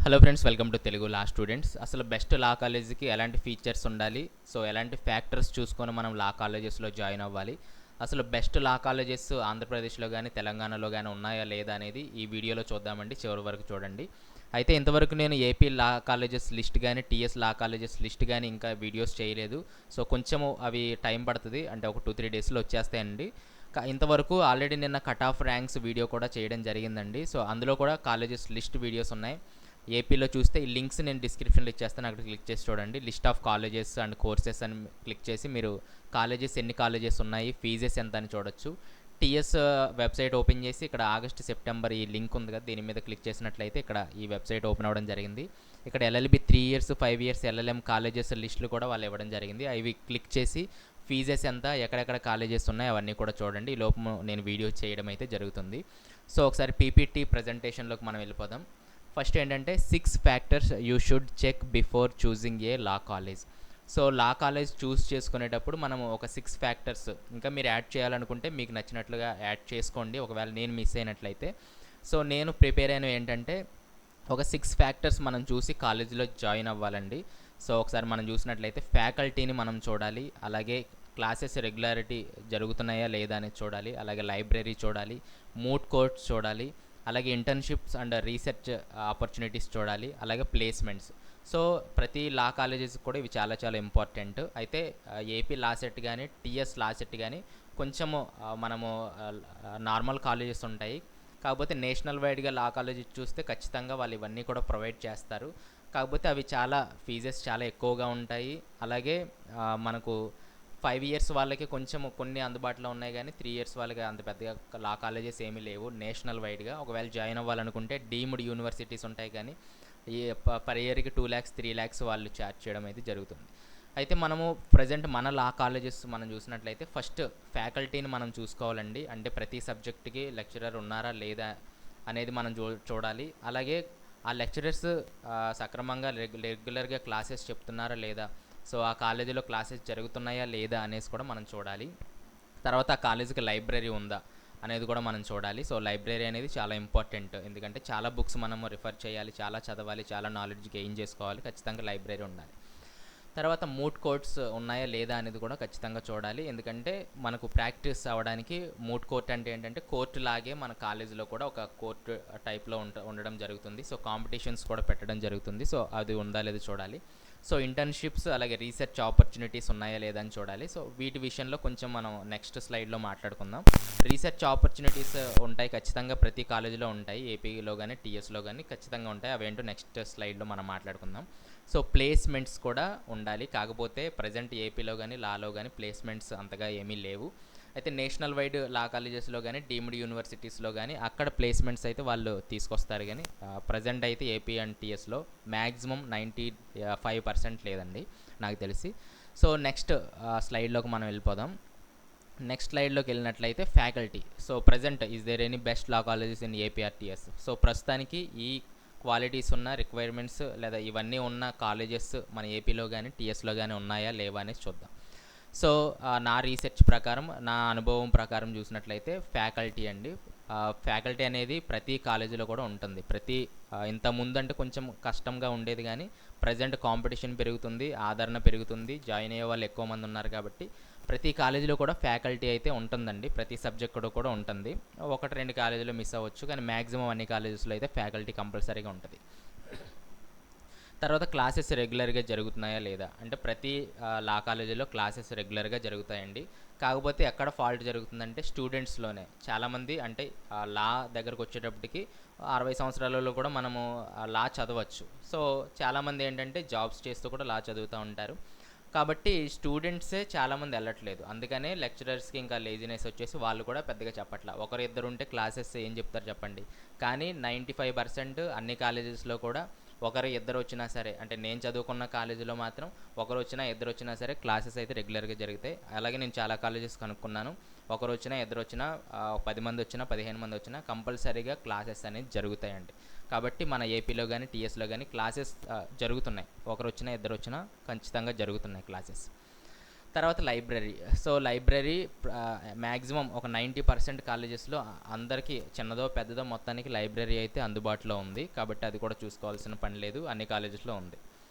Hello friends, welcome to Telugu law students. అసలు best లా కాలేజీకి ఎలాంటి ఫీచర్స్ ఉండాలి, సో ఎలాంటి ఫ్యాక్టర్స్ చూసుకొని మనం లా కాలేజెస్లో జాయిన్ అవ్వాలి, అసలు బెస్ట్ లా కాలేజెస్ ఆంధ్రప్రదేశ్లో కానీ తెలంగాణలో కానీ ఉన్నాయా లేదా అనేది ఈ వీడియోలో చూద్దామండి. చివరి వరకు చూడండి. అయితే ఇంతవరకు నేను ఏపీ లా కాలేజెస్ లిస్ట్ కానీ టీఎస్ లా కాలేజెస్ లిస్ట్ కానీ ఇంకా వీడియోస్ చేయలేదు. సో కొంచెము అవి టైం పడుతుంది, అంటే ఒక 2-3 డేస్లో వచ్చేస్తాయండి. ఇంతవరకు ఆల్రెడీ నిన్న కట్ ఆఫ్ ర్యాంక్స్ వీడియో కూడా చేయడం జరిగిందండి. సో అందులో కూడా కాలేజెస్ లిస్ట్ వీడియోస్ ఉన్నాయి. ఏపీలో చూస్తే ఈ లింక్స్ నేను డిస్క్రిప్షన్లో ఇచ్చేస్తాను, అక్కడ క్లిక్ చేసి చూడండి. List of colleges and courses అని క్లిక్ చేసి మీరు కాలేజెస్ ఎన్ని కాలేజెస్ ఉన్నాయి, ఫీజెస్ ఎంత అని చూడొచ్చు. టీఎస్ వెబ్సైట్ ఓపెన్ చేసి ఇక్కడ ఆగస్ట్ సెప్టెంబర్ ఈ లింక్ ఉంది కదా, దీని మీద క్లిక్ చేసినట్లయితే ఇక్కడ ఈ వెబ్సైట్ ఓపెన్ అవ్వడం జరిగింది. ఇక్కడ LLB 3 years 5 years LLM colleges లిస్టులు కూడా వాళ్ళు ఇవ్వడం జరిగింది. అవి క్లిక్ చేసి ఫీజెస్ ఎంత, ఎక్కడెక్కడ కాలేజెస్ ఉన్నాయి అవన్నీ కూడా చూడండి. ఈ లోపు నేను వీడియో చేయడం అయితే జరుగుతుంది. సో ఒకసారి పీపీటీ ప్రజెంటేషన్లోకి మనం వెళ్ళిపోదాం. ఫస్ట్ ఏంటంటే 6 factors you should check before choosing a law college. So law college choose చేసుకునేటప్పుడు మనము ఒక 6 ఫ్యాక్టర్స్ ఇంకా మీరు యాడ్ చేయాలనుకుంటే మీకు నచ్చినట్లుగా యాడ్ చేసుకోండి, ఒకవేళ నేను మిస్ అయినట్లయితే. సో నేను ప్రిపేర్ అయిన ఏంటంటే ఒక 6 ఫ్యాక్టర్స్ మనం చూసి కాలేజీలో జాయిన్ అవ్వాలండి. సో ఒకసారి మనం చూసినట్లయితే ఫ్యాకల్టీని మనం చూడాలి, అలాగే క్లాసెస్ రెగ్యులారిటీ జరుగుతున్నాయా లేదా అనేది చూడాలి, అలాగే లైబ్రరీ చూడాలి, మూడ్ కోర్ట్స్ చూడాలి, అలాగే ఇంటర్న్షిప్స్ అండ్ రీసెర్చ్ ఆపర్చునిటీస్ చూడాలి, అలాగే ప్లేస్మెంట్స్. సో ప్రతి లా కాలేజెస్ కూడా ఇవి చాలా చాలా ఇంపార్టెంట్. అయితే ఏపీ లా సెట్ కానీ టీఎస్ లా సెట్ కానీ కొంచెము మనము నార్మల్ కాలేజెస్ ఉంటాయి, కాకపోతే నేషనల్ వైడ్గా లా కాలేజెస్ చూస్తే ఖచ్చితంగా వాళ్ళు ఇవన్నీ కూడా ప్రొవైడ్ చేస్తారు. కాకపోతే అవి చాలా ఫీజెస్ చాలా ఎక్కువగా ఉంటాయి. అలాగే మనకు 5 ఇయర్స్ వాళ్ళకి కొంచెం కొన్ని అందుబాటులో ఉన్నాయి, కానీ 3 ఇయర్స్ వాళ్ళకి అంత పెద్దగా లా కాలేజెస్ ఏమీ లేవు నేషనల్ వైడ్గా. ఒకవేళ జాయిన్ అవ్వాలనుకుంటే డీమ్డ్ యూనివర్సిటీస్ ఉంటాయి, కానీ ఈ పర్ ఇయర్కి 2 lakhs 3 lakhs వాళ్ళు ఛార్జ్ చేయడం అయితే జరుగుతుంది. అయితే మనము ప్రజెంట్ మన లా కాలేజెస్ మనం చూసినట్లయితే ఫస్ట్ ఫ్యాకల్టీని మనం చూసుకోవాలండి. అంటే ప్రతి సబ్జెక్ట్కి లెక్చరర్ ఉన్నారా లేదా అనేది మనం చూడాలి. అలాగే ఆ లెక్చరర్స్ సక్రమంగా రెగ్యులర్గా క్లాసెస్ చెప్తున్నారా లేదా, సో ఆ కాలేజీలో క్లాసెస్ జరుగుతున్నాయా లేదా అనేసి కూడా మనం చూడాలి. తర్వాత ఆ కాలేజీకి లైబ్రరీ ఉందా అనేది కూడా మనం చూడాలి. సో లైబ్రరీ అనేది చాలా ఇంపార్టెంట్, ఎందుకంటే చాలా బుక్స్ మనము రిఫర్ చేయాలి, చాలా చదవాలి, చాలా నాలెడ్జ్ గెయిన్ చేసుకోవాలి. ఖచ్చితంగా లైబ్రరీ ఉండాలి. తర్వాత మూట్ కోర్ట్స్ ఉన్నాయా లేదా అనేది కూడా ఖచ్చితంగా చూడాలి, ఎందుకంటే మనకు ప్రాక్టీస్ అవ్వడానికి మూట్ కోర్ట్ అంటే ఏంటంటే కోర్టు లాగే మన కాలేజీలో కూడా ఒక కోర్టు టైప్లో ఉండడం జరుగుతుంది. సో కాంపిటీషన్స్ కూడా పెట్టడం జరుగుతుంది. సో అది ఉందా లేదా చూడాలి. సో ఇంటర్న్షిప్స్ అలాగే రీసెర్చ్ ఆపర్చునిటీస్ ఉన్నాయా లేదా అని చూడాలి. సో వీటి విషయంలో కొంచెం మనం నెక్స్ట్ స్లైడ్లో మాట్లాడుకుందాం. రీసెర్చ్ ఆపర్చునిటీస్ ఉంటాయి, ఖచ్చితంగా ప్రతి కాలేజీలో ఉంటాయి, ఏపీలో కానీ టీఎస్లో కానీ ఖచ్చితంగా ఉంటాయి. అవేంటో నెక్స్ట్ స్లైడ్లో మనం మాట్లాడుకుందాం. సో ప్లేస్మెంట్స్ కూడా ఉండాలి, కాకపోతే ప్రజెంట్ ఏపీలో కానీ లాలో కానీ ప్లేస్మెంట్స్ అంతగా ఏమీ లేవు. అయితే నేషనల్ వైడ్ లా కాలేజెస్లో కానీ డీమ్డ్ యూనివర్సిటీస్లో కానీ అక్కడ ప్లేస్మెంట్స్ అయితే వాళ్ళు తీసుకొస్తారు, కానీ ప్రజెంట్ అయితే ఏపీ అండ్ టీఎస్లో మ్యాక్సిమం 95% లేదండి నాకు తెలిసి. సో నెక్స్ట్ స్లైడ్లోకి మనం వెళ్ళిపోదాం. నెక్స్ట్ స్లైడ్లోకి వెళ్ళినట్లయితే faculty. So present is there any best law colleges in APRTS. సో ప్రస్తుతానికి ఈ క్వాలిటీస్ ఉన్న రిక్వైర్మెంట్స్ లేదా ఇవన్నీ ఉన్న కాలేజెస్ మన ఏపీలో కానీ టీఎస్లో కానీ ఉన్నాయా లేవా అనేది చూద్దాం. సో నా రీసెర్చ్ ప్రకారం, నా అనుభవం ప్రకారం చూసినట్లయితే ఫ్యాకల్టీ అండి. ఫ్యాకల్టీ అనేది ప్రతి కాలేజీలో కూడా ఉంటుంది. ఇంత ముందంటే కొంచెం కష్టంగా ఉండేది, కానీ ప్రజెంట్ కాంపిటీషన్ పెరుగుతుంది, ఆదరణ పెరుగుతుంది, జాయిన్ అయ్యే వాళ్ళు ఎక్కువ మంది ఉన్నారు కాబట్టి ప్రతి కాలేజీలో కూడా ఫ్యాకల్టీ అయితే ఉంటుందండి. ప్రతి సబ్జెక్ట్ కూడా ఉంటుంది. 1-2 కాలేజీలో మిస్ అవ్వచ్చు, కానీ మ్యాక్సిమం అన్ని కాలేజెస్లో అయితే ఫ్యాకల్టీ కంపల్సరీగా ఉంటుంది. తర్వాత క్లాసెస్ రెగ్యులర్గా జరుగుతున్నాయా లేదా అంటే ప్రతి లా కాలేజీలో క్లాసెస్ రెగ్యులర్గా జరుగుతాయండి. కాకపోతే ఎక్కడ ఫాల్ట్ జరుగుతుందంటే స్టూడెంట్స్లోనే. చాలామంది అంటే లా దగ్గరకు వచ్చేటప్పటికి 60 సంవత్సరాలలో కూడా మనము లా చదవచ్చు. సో చాలామంది ఏంటంటే జాబ్స్ చేస్తూ కూడా లా చదువుతూ ఉంటారు, కాబట్టి స్టూడెంట్సే చాలామంది వెళ్ళట్లేదు. అందుకనే లెక్చరర్స్కి ఇంకా లేజినెస్ వచ్చేసి వాళ్ళు కూడా పెద్దగా చెప్పట్లా. ఒకరు ఇద్దరు ఉంటే క్లాసెస్ ఏం చెప్తారు చెప్పండి. కానీ 95% అన్ని కాలేజెస్లో కూడా ఒకరు ఇద్దరు వచ్చినా సరే, అంటే నేను చదువుకున్న కాలేజీలో మాత్రం ఒకరు వచ్చినా ఇద్దరు వచ్చినా సరే క్లాసెస్ అయితే రెగ్యులర్గా జరుగుతాయి. అలాగే నేను చాలా కాలేజెస్ కనుక్కున్నాను, ఒకరు వచ్చినా ఇద్దరు వచ్చినా 10 మంది వచ్చినా 15 మంది వచ్చినా కంపల్సరీగా క్లాసెస్ అనేది జరుగుతాయండి. కాబట్టి మన ఏపీలో కానీ టీఎస్లో కానీ క్లాసెస్ జరుగుతున్నాయి, ఒకరు వచ్చినా ఇద్దరు వచ్చినా ఖచ్చితంగా జరుగుతున్నాయి క్లాసెస్. తర్వాత లైబ్రరీ. సో లైబ్రరీ మ్యాక్సిమం ఒక 90% కాలేజెస్లో అందరికీ చిన్నదో పెద్దదో మొత్తానికి లైబ్రరీ అయితే అందుబాటులో ఉంది, కాబట్టి అది కూడా చూసుకోవాల్సిన పని లేదు, అన్ని కాలేజెస్లో ఉంది.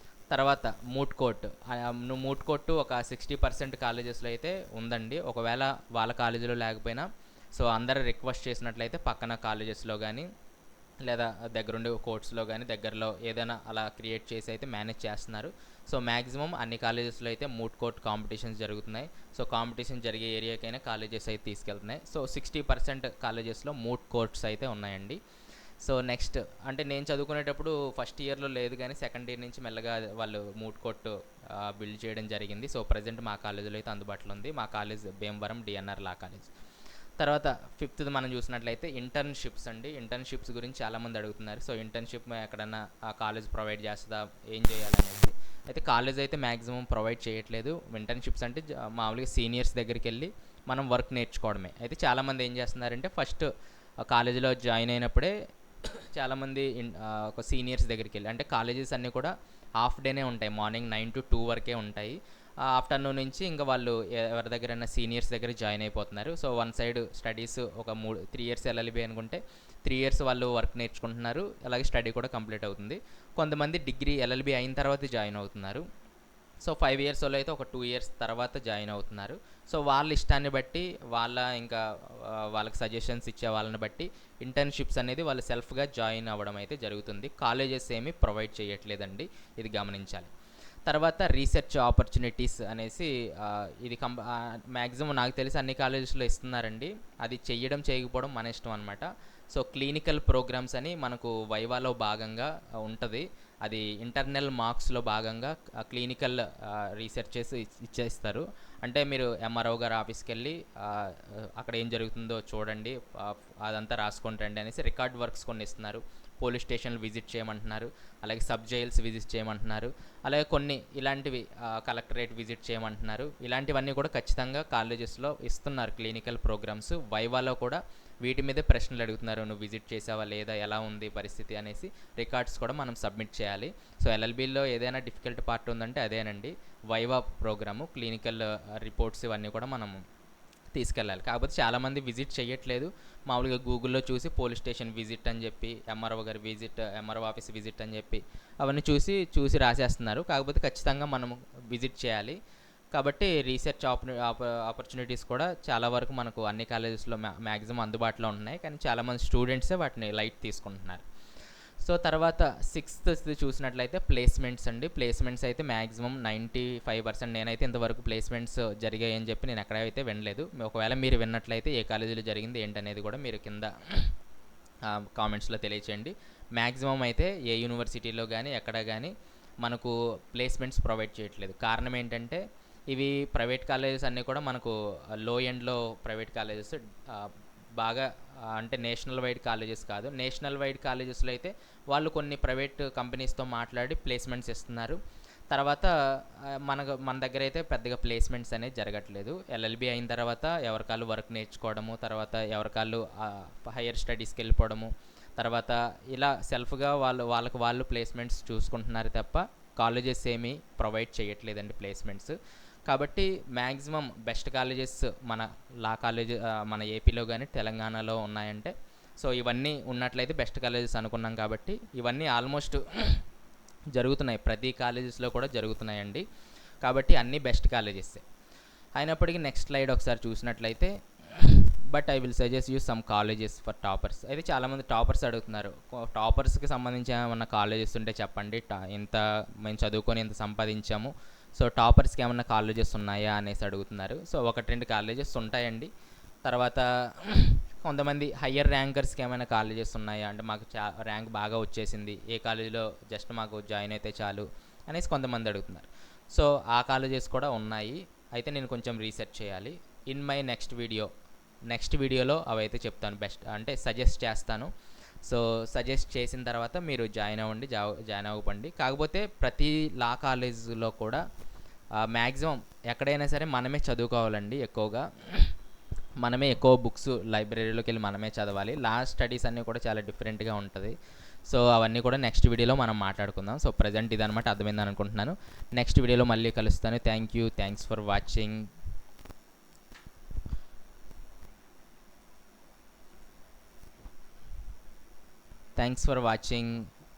తర్వాత మూట్ కోర్ట్. మూట్ కోర్టు ఒక 60% కాలేజెస్లో అయితే ఉందండి. ఒకవేళ వాళ్ళ కాలేజీలో లేకపోయినా సో అందరూ రిక్వెస్ట్ చేసినట్లయితే పక్కన కాలేజెస్లో కానీ లేదా దగ్గరుండే కోర్ట్స్లో కానీ దగ్గరలో ఏదైనా అలా క్రియేట్ చేసి అయితే మేనేజ్ చేస్తున్నారు. సో మ్యాక్సిమం అన్ని కాలేజెస్లో అయితే మూట్ కోర్ట్ కాంపిటీషన్స్ జరుగుతున్నాయి. సో కాంపిటీషన్ జరిగే ఏరియాకైనా కాలేజెస్ అయితే తీసుకెళ్తున్నాయి. సో 60% కాలేజెస్లో మూట్ కోర్ట్స్ అయితే ఉన్నాయండి. సో నెక్స్ట్ అంటే నేను చదువుకునేటప్పుడు ఫస్ట్ ఇయర్లో లేదు, కానీ సెకండ్ ఇయర్ నుంచి మెల్లగా వాళ్ళు మూట్ కోర్ట్ బిల్డ్ చేయడం జరిగింది. సో ప్రజెంట్ మా కాలేజీలో అయితే అందుబాటులో ఉంది. మా college Bhimavaram DNR law college. తర్వాత ఫిఫ్త్ది మనం చూసినట్లయితే ఇంటర్న్షిప్స్ అండి. ఇంటర్న్షిప్స్ గురించి చాలామంది అడుగుతున్నారు. సో ఇంటర్న్షిప్ ఎక్కడన్నా ఆ కాలేజ్ ప్రొవైడ్ చేస్తుందా, ఏం చేయాలనేసి. అయితే కాలేజ్ అయితే మ్యాక్సిమం ప్రొవైడ్ చేయట్లేదు. ఇంటర్న్షిప్స్ అంటే మామూలుగా సీనియర్స్ దగ్గరికి వెళ్ళి మనం వర్క్ నేర్చుకోవడమే. అయితే చాలామంది ఏం చేస్తున్నారంటే ఫస్ట్ కాలేజీలో జాయిన్ అయినప్పుడే చాలామంది ఒక సీనియర్స్ దగ్గరికి వెళ్ళి, అంటే కాలేజెస్ అన్నీ కూడా హాఫ్ డేనే ఉంటాయి, మార్నింగ్ 9 to 2 వరకే ఉంటాయి. ఆఫ్టర్నూన్ నుంచి ఇంకా వాళ్ళు ఎవరి దగ్గరైనా సీనియర్స్ దగ్గర జాయిన్ అయిపోతున్నారు. సో వన్ సైడ్ స్టడీస్ ఒక 3 years ఎల్ఎల్బి అనుకుంటే 3 years వాళ్ళు వర్క్ నేర్చుకుంటున్నారు, అలాగే స్టడీ కూడా కంప్లీట్ అవుతుంది. కొంతమంది డిగ్రీ ఎల్ఎల్బి అయిన తర్వాత జాయిన్ అవుతున్నారు. సో 5 years వాళ్ళు అయితే ఒక 2 years తర్వాత జాయిన్ అవుతున్నారు. సో వాళ్ళ ఇష్టాన్ని బట్టి వాళ్ళకి సజెషన్స్ ఇచ్చే వాళ్ళని బట్టి ఇంటర్న్షిప్స్ అనేది వాళ్ళు సెల్ఫ్గా జాయిన్ అవ్వడం అయితే జరుగుతుంది. కాలేజెస్ ఏమీ ప్రొవైడ్ చేయట్లేదండి, ఇది గమనించాలి. తర్వాత రీసెర్చ్ ఆపర్చునిటీస్ అనేసి ఇది మ్యాక్సిమం నాకు తెలిసి అన్ని కాలేజెస్లో ఇస్తున్నారండి. అది చెయ్యడం చేయకపోవడం మన ఇష్టం అనమాట. సో క్లినికల్ ప్రోగ్రామ్స్ అని మనకు వైవాలో భాగంగా ఉంటుంది. అది ఇంటర్నల్ మార్క్స్లో భాగంగా క్లినికల్ రీసెర్చ్ చేసి ఇచ్చేస్తారు. అంటే మీరు ఎంఆర్ఓ గారు ఆఫీస్కి వెళ్ళి అక్కడ ఏం జరుగుతుందో చూడండి, అదంతా రాసుకొని రండి అనేసి రికార్డ్ వర్క్స్ కొన్ని ఇస్తున్నారు. పోలీస్ స్టేషన్లు విజిట్ చేయమంటున్నారు, అలాగే సబ్ జైల్స్ విజిట్ చేయమంటున్నారు, అలాగే కొన్ని ఇలాంటివి కలెక్టరేట్ విజిట్ చేయమంటున్నారు. ఇలాంటివన్నీ కూడా ఖచ్చితంగా కాలేజెస్లో ఇస్తున్నారు క్లినికల్ ప్రోగ్రామ్స్. వైవాలో కూడా వీటి మీదే ప్రశ్నలు అడుగుతున్నారు, నువ్వు విజిట్ చేసావా లేదా, ఎలా ఉంది పరిస్థితి అనేసి రికార్డ్స్ కూడా మనం సబ్మిట్ చేయాలి. సో ఎల్ఎల్బీలో ఏదైనా డిఫికల్ట్ పార్ట్ ఉందంటే అదేనండి, వైవా ప్రోగ్రాము, క్లినికల్ రిపోర్ట్స్ ఇవన్నీ కూడా మనము తీసుకెళ్ళాలి. కాకపోతే చాలామంది విజిట్ చేయట్లేదు, మామూలుగా గూగుల్లో చూసి పోలీస్ స్టేషన్ విజిట్ అని చెప్పి, ఎంఆర్ఓ గారి విజిట్, ఎంఆర్ఓ ఆఫీస్ విజిట్ అని చెప్పి అవన్నీ చూసి రాసేస్తున్నారు. కాకపోతే ఖచ్చితంగా మనము విజిట్ చేయాలి. కాబట్టి రీసెర్చ్ ఆపర్చునిటీస్ కూడా చాలా వరకు మనకు అన్ని కాలేజెస్లో మ్యాక్సిమం అందుబాటులో ఉన్నాయి, కానీ చాలామంది స్టూడెంట్సే వాటిని లైట్ తీసుకుంటున్నారు. సో తర్వాత 6th చూసినట్లయితే ప్లేస్మెంట్స్ అండి. ప్లేస్మెంట్స్ అయితే మ్యాక్సిమం 95%, నేనైతే ఇంతవరకు ప్లేస్మెంట్స్ జరిగాయని చెప్పి నేను ఎక్కడైతే వినలేదు. ఒకవేళ మీరు విన్నట్లయితే ఏ కాలేజీలో జరిగింది ఏంటనేది కూడా మీరు కింద కామెంట్స్లో తెలియచేయండి. మ్యాక్సిమం అయితే ఏ యూనివర్సిటీలో కానీ ఎక్కడ కానీ మనకు ప్లేస్మెంట్స్ ప్రొవైడ్ చేయట్లేదు. కారణం ఏంటంటే ఇవి ప్రైవేట్ కాలేజెస్ అన్నీ కూడా మనకు లో ఎండ్లో ప్రైవేట్ కాలేజెస్, బాగా అంటే నేషనల్ వైడ్ కాలేజెస్ కాదు. నేషనల్ వైడ్ కాలేజెస్లో అయితే వాళ్ళు కొన్ని ప్రైవేట్ కంపెనీస్తో మాట్లాడి ప్లేస్మెంట్స్ ఇస్తున్నారు. తర్వాత మన దగ్గర అయితే పెద్దగా ప్లేస్మెంట్స్ అనేది జరగట్లేదు. ఎల్ఎల్బి అయిన తర్వాత ఎవరికాళ్ళు వర్క్ నేర్చుకోవడము, తర్వాత ఎవరికాళ్ళు హైయర్ స్టడీస్కి వెళ్ళిపోవడము, తర్వాత ఇలా సెల్ఫ్గా వాళ్ళు ప్లేస్మెంట్స్ చూసుకుంటున్నారు తప్ప కాలేజెస్ ఏమీ ప్రొవైడ్ చేయట్లేదండి ప్లేస్మెంట్స్. కాబట్టి మ్యాక్సిమం బెస్ట్ కాలేజెస్ మన లా కాలేజ్ మన ఏపీలో కానీ తెలంగాణలో ఉన్నాయంటే, సో ఇవన్నీ ఉన్నట్లయితే బెస్ట్ కాలేజెస్ అనుకున్నాం. కాబట్టి ఇవన్నీ ఆల్మోస్ట్ జరుగుతున్నాయి, ప్రతి కాలేజెస్లో కూడా జరుగుతున్నాయండి. కాబట్టి అన్నీ బెస్ట్ కాలేజెస్ అయినప్పటికీ నెక్స్ట్ స్లైడ్ ఒకసారి చూసినట్లయితే, but I will suggest you some colleges for toppers. అయితే చాలామంది టాపర్స్ అడుగుతున్నారు, టాపర్స్కి సంబంధించి ఏమన్నా కాలేజెస్ ఉంటే చెప్పండి, ఇంత మేము చదువుకొని ఇంత సంపాదించాము, సో టాపర్స్కి ఏమన్నా కాలేజెస్ ఉన్నాయా అనేసి అడుగుతున్నారు. సో 1-2 కాలేజెస్ ఉంటాయండి. తర్వాత కొంతమంది హయ్యర్ ర్యాంకర్స్కి ఏమైనా కాలేజెస్ ఉన్నాయా అంటే, మాకు ర్యాంక్ బాగా వచ్చేసింది, ఏ కాలేజీలో జస్ట్ మాకు జాయిన్ అయితే చాలు అనేసి కొంతమంది అడుగుతున్నారు. సో ఆ కాలేజెస్ కూడా ఉన్నాయి, అయితే నేను కొంచెం రీసెర్చ్ చేయాలి. ఇన్ మై నెక్స్ట్ వీడియోలో అవైతే చెప్తాను, బెస్ట్ అంటే సజెస్ట్ చేస్తాను. సో సజెస్ట్ చేసిన తర్వాత మీరు జాయిన్ అవ్వండి. కాకపోతే ప్రతి లా కాలేజ్లో కూడా మ్యాక్సిమం ఎక్కడైనా సరే మనమే చదువుకోవాలండి. మనమే ఎక్కువ బుక్స్ లైబ్రరీలోకి వెళ్ళి మనమే చదవాలి. లా స్టడీస్ అన్నీ కూడా చాలా డిఫరెంట్గా ఉంటుంది. సో అవన్నీ కూడా నెక్స్ట్ వీడియోలో మనం మాట్లాడుకుందాం. సో ప్రజెంట్ ఇదనమాట, అర్థమైందని అనుకుంటున్నాను. నెక్స్ట్ వీడియోలో మళ్ళీ కలుస్తాను. Thanks for watching. Thanks for watching.